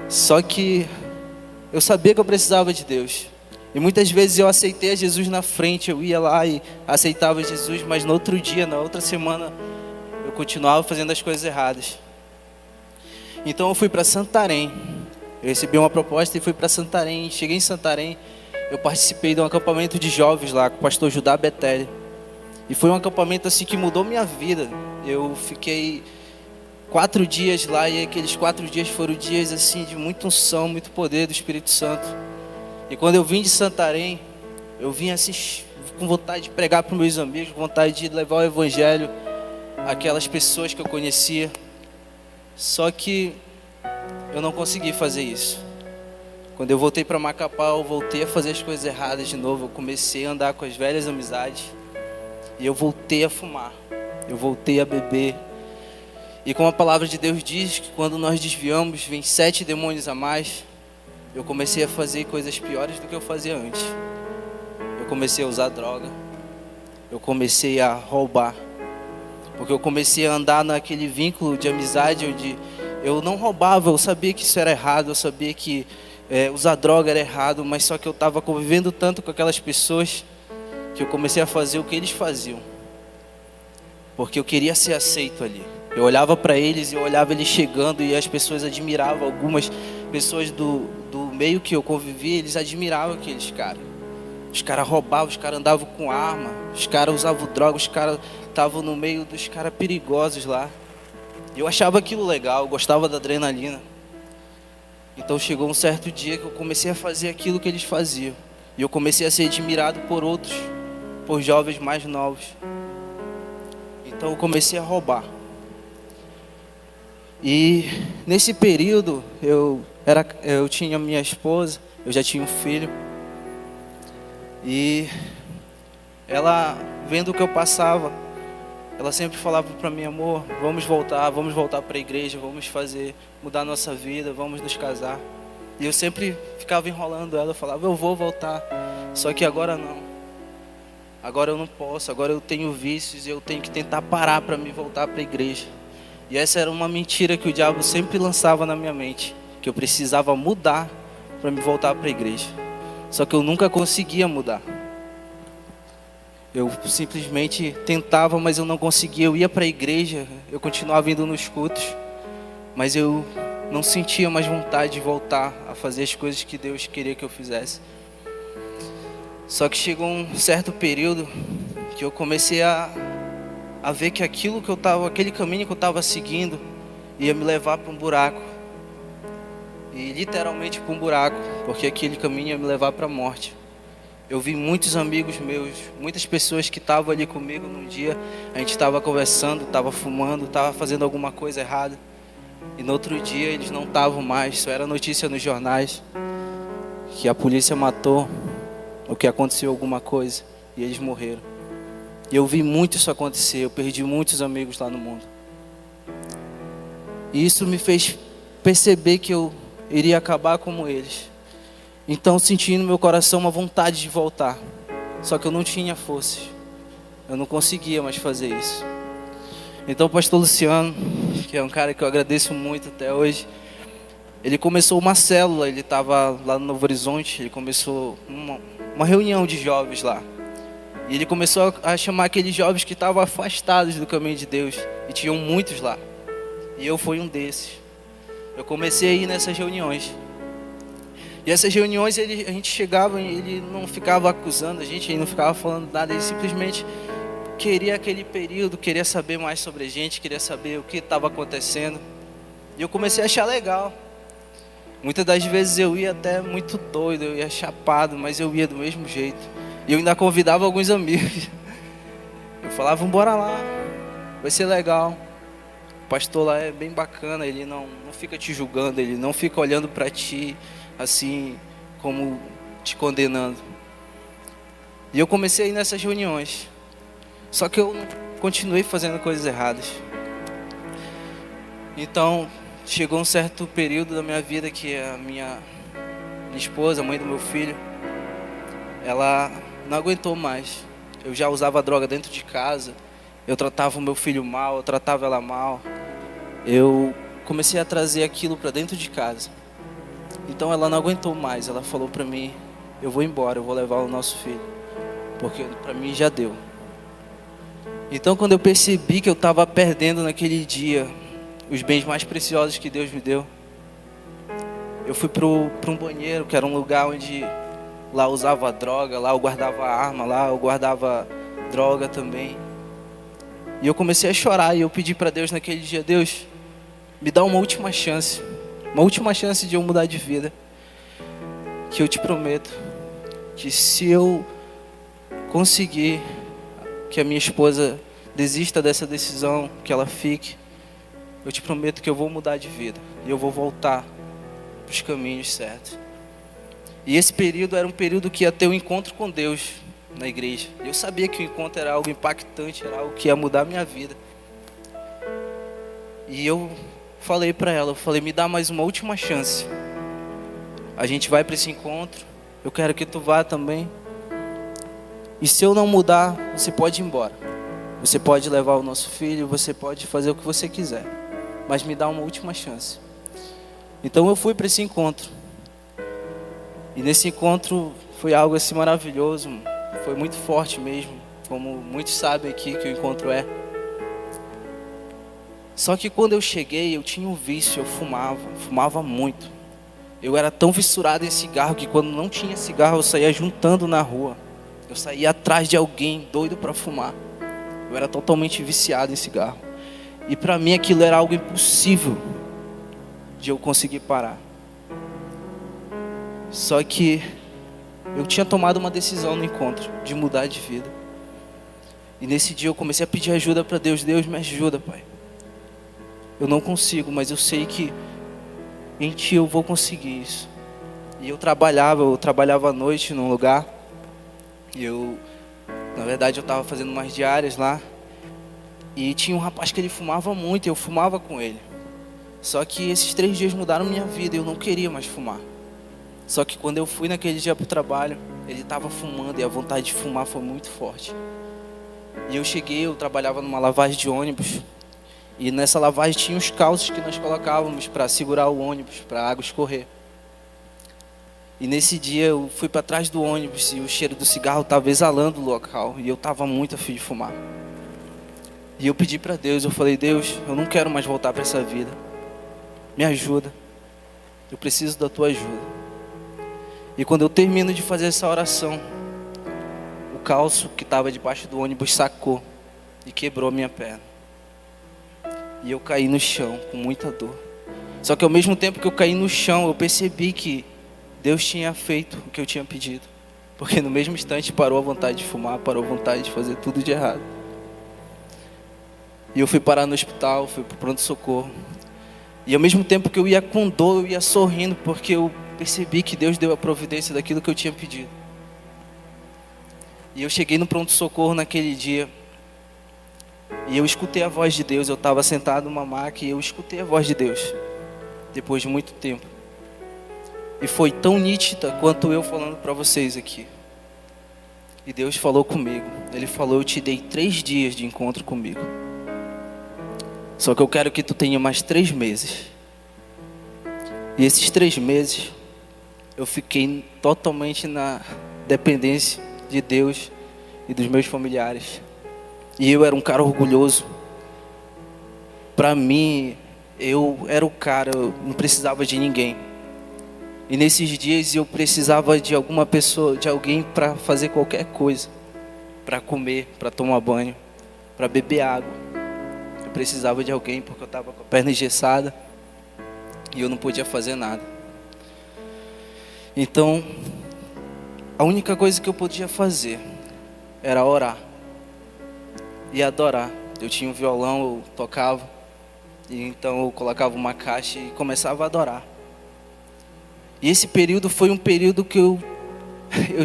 Só que eu sabia que eu precisava de Deus. E muitas vezes eu aceitei a Jesus na frente, eu ia lá e aceitava Jesus, mas no outro dia, na outra semana, eu continuava fazendo as coisas erradas. Então eu fui para Santarém. Eu recebi uma proposta e fui para Santarém. Cheguei em Santarém, eu participei de um acampamento de jovens lá com o pastor Judá Betelli. E foi um acampamento assim que mudou minha vida. Eu fiquei 4 dias lá e aqueles 4 dias foram dias assim de muita unção, muito poder do Espírito Santo. E quando eu vim de Santarém, eu vim assim com vontade de pregar para os meus amigos, com vontade de levar o evangelho àquelas pessoas que eu conhecia. Só que eu não consegui fazer isso. Quando eu voltei para Macapá, eu voltei a fazer as coisas erradas de novo. Eu comecei a andar com as velhas amizades. E eu voltei a fumar. Eu voltei a beber. E como a palavra de Deus diz que quando nós desviamos, vem 7 demônios a mais. Eu comecei a fazer coisas piores do que eu fazia antes. Eu comecei a usar droga. Eu comecei a roubar. Porque eu comecei a andar naquele vínculo de amizade onde eu não roubava, eu sabia que isso era errado, eu sabia que usar droga era errado, mas só que eu estava convivendo tanto com aquelas pessoas que eu comecei a fazer o que eles faziam. Porque eu queria ser aceito ali. Eu olhava para eles e eu olhava eles chegando e as pessoas admiravam. Algumas pessoas do meio que eu convivia, eles admiravam aqueles caras. Os caras roubavam, os caras andavam com arma, os caras usavam droga, os caras estavam no meio dos caras perigosos lá. E eu achava aquilo legal, eu gostava da adrenalina. Então chegou um certo dia que eu comecei a fazer aquilo que eles faziam. E eu comecei a ser admirado por outros, por jovens mais novos. Então eu comecei a roubar. E nesse período eu tinha minha esposa, eu já tinha um filho. E ela, vendo o que eu passava, ela sempre falava para mim: amor, vamos voltar para a igreja, vamos mudar nossa vida, vamos nos casar. E eu sempre ficava enrolando ela, eu falava: eu vou voltar, só que agora não. Agora eu não posso, agora eu tenho vícios e eu tenho que tentar parar para me voltar para a igreja. E essa era uma mentira que o diabo sempre lançava na minha mente, que eu precisava mudar para me voltar para a igreja. Só que eu nunca conseguia mudar. Eu simplesmente tentava, mas eu não conseguia. Eu ia para a igreja, eu continuava indo nos cultos, mas eu não sentia mais vontade de voltar a fazer as coisas que Deus queria que eu fizesse. Só que chegou um certo período que eu comecei a ver que aquele caminho que eu estava seguindo ia me levar para um buraco. E literalmente para um buraco, porque aquele caminho ia me levar para a morte. Eu vi muitos amigos meus, muitas pessoas que estavam ali comigo num dia, a gente estava conversando, estava fumando, estava fazendo alguma coisa errada. E no outro dia eles não estavam mais, só era notícia nos jornais que a polícia matou, ou que aconteceu alguma coisa, e eles morreram. E eu vi muito isso acontecer, eu perdi muitos amigos lá no mundo. E isso me fez perceber que eu iria acabar como eles. Então senti no meu coração uma vontade de voltar. Só que eu não tinha forças. Eu não conseguia mais fazer isso. Então o pastor Luciano, que é um cara que eu agradeço muito até hoje, ele começou uma célula, ele estava lá no Novo Horizonte, ele começou uma reunião de jovens lá. E ele começou a chamar aqueles jovens que estavam afastados do caminho de Deus. E tinham muitos lá. E eu fui um desses. Eu comecei a ir nessas reuniões. E essas reuniões a gente chegava e ele não ficava acusando a gente, ele não ficava falando nada, ele simplesmente queria aquele período, queria saber mais sobre a gente, queria saber o que estava acontecendo. E eu comecei a achar legal. Muitas das vezes eu ia até muito doido, eu ia chapado, mas eu ia do mesmo jeito. E eu ainda convidava alguns amigos. Eu falava: vamos embora lá, vai ser legal. O pastor lá é bem bacana, ele não fica te julgando, ele não fica olhando para ti assim como te condenando. E eu comecei a ir nessas reuniões. Só que eu continuei fazendo coisas erradas. Então chegou um certo período da minha vida que a minha esposa, a mãe do meu filho, ela não aguentou mais. Eu já usava droga dentro de casa, eu tratava o meu filho mal, eu tratava ela mal. Eu comecei a trazer aquilo para dentro de casa. Então ela não aguentou mais, ela falou para mim: eu vou embora, eu vou levar o nosso filho, porque para mim já deu. Então quando eu percebi que eu estava perdendo naquele dia os bens mais preciosos que Deus me deu, eu fui para um banheiro, que era um lugar onde lá eu usava droga, lá eu guardava arma, lá eu guardava droga também. E eu comecei a chorar e eu pedi para Deus naquele dia: Deus, me dá uma última chance de eu mudar de vida. Que eu te prometo que se eu conseguir que a minha esposa desista dessa decisão, que ela fique, eu te prometo que eu vou mudar de vida e eu vou voltar para os caminhos certos. E esse período era um período que ia ter um encontro com Deus na igreja. Eu sabia que o encontro era algo impactante, era algo que ia mudar a minha vida. E eu falei para ela, eu falei: me dá mais uma última chance. A gente vai para esse encontro, eu quero que tu vá também. E se eu não mudar, você pode ir embora. Você pode levar o nosso filho, você pode fazer o que você quiser, mas me dá uma última chance. Então eu fui para esse encontro. E nesse encontro foi algo assim maravilhoso, foi muito forte mesmo, como muitos sabem aqui que o encontro é. Só que quando eu cheguei, eu tinha um vício, eu fumava muito. Eu era tão fissurado em cigarro que quando não tinha cigarro eu saía juntando na rua. Eu saía atrás de alguém doido para fumar. Eu era totalmente viciado em cigarro. E para mim aquilo era algo impossível de eu conseguir parar. Só que eu tinha tomado uma decisão no encontro de mudar de vida. E nesse dia eu comecei a pedir ajuda para Deus. Deus, me ajuda, Pai. Eu não consigo, mas eu sei que em Ti eu vou conseguir isso. E eu trabalhava à noite num lugar. Na verdade eu estava fazendo umas diárias lá. E tinha um rapaz que ele fumava muito e eu fumava com ele. Só que esses 3 dias mudaram minha vida e eu não queria mais fumar. Só que quando eu fui naquele dia para o trabalho, ele estava fumando e a vontade de fumar foi muito forte. E eu trabalhava numa lavagem de ônibus. E nessa lavagem tinha os calços que nós colocávamos para segurar o ônibus, para a água escorrer. E nesse dia eu fui para trás do ônibus e o cheiro do cigarro estava exalando o local. E eu estava muito afim de fumar. E eu pedi para Deus, eu falei: Deus, eu não quero mais voltar para essa vida. Me ajuda. Eu preciso da Tua ajuda. E quando eu termino de fazer essa oração, o calço que estava debaixo do ônibus sacou e quebrou a minha perna. E eu caí no chão com muita dor. Só que ao mesmo tempo que eu caí no chão, eu percebi que Deus tinha feito o que eu tinha pedido. Porque no mesmo instante parou a vontade de fumar, parou a vontade de fazer tudo de errado. E eu fui parar no hospital, fui para o pronto-socorro. E ao mesmo tempo que eu ia com dor, eu ia sorrindo, porque eu percebi que Deus deu a providência daquilo que eu tinha pedido. E eu cheguei no pronto-socorro naquele dia. E eu escutei a voz de Deus. Eu estava sentado numa maca e eu escutei a voz de Deus. Depois de muito tempo. E foi tão nítida quanto eu falando para vocês aqui. E Deus falou comigo. Ele falou: eu te dei 3 dias de encontro comigo. Só que eu quero que tu tenha mais 3 meses. E esses 3 meses, eu fiquei totalmente na dependência de Deus e dos meus familiares. E eu era um cara orgulhoso. Para mim, eu era o cara, eu não precisava de ninguém. E nesses dias eu precisava de alguma pessoa, de alguém para fazer qualquer coisa. Para comer, para tomar banho, para beber água. Eu precisava de alguém porque eu estava com a perna engessada e eu não podia fazer nada. Então, a única coisa que eu podia fazer era orar e adorar. Eu tinha um violão, eu tocava, e então eu colocava uma caixa e começava a adorar. E esse período foi um período que eu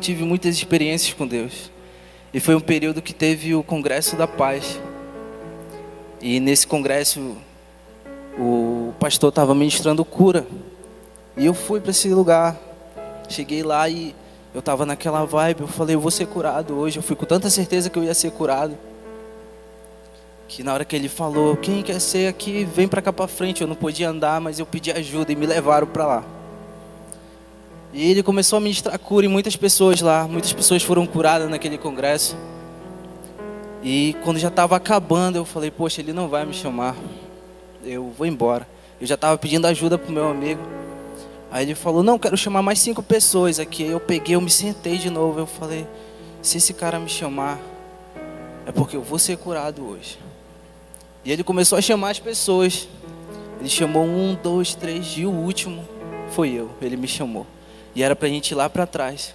tive muitas experiências com Deus. E foi um período que teve o Congresso da Paz. E nesse congresso, o pastor estava ministrando cura. E eu fui para esse lugar. Cheguei lá e eu estava naquela vibe. Eu falei: eu vou ser curado hoje. Eu fui com tanta certeza que eu ia ser curado, que na hora que ele falou: quem quer ser aqui, vem para cá para frente. Eu não podia andar, mas eu pedi ajuda e me levaram para lá. E ele começou a ministrar cura em muitas pessoas lá. Muitas pessoas foram curadas naquele congresso. E quando já estava acabando, eu falei, poxa, ele não vai me chamar. Eu vou embora. Eu já estava pedindo ajuda para o meu amigo. Aí ele falou, não, quero chamar mais 5 pessoas aqui. Aí eu peguei, eu me sentei de novo. Eu falei, se esse cara me chamar, é porque eu vou ser curado hoje. E ele começou a chamar as pessoas. Ele chamou 1, 2, 3 e o último foi eu. Ele me chamou. E era pra gente ir lá pra trás.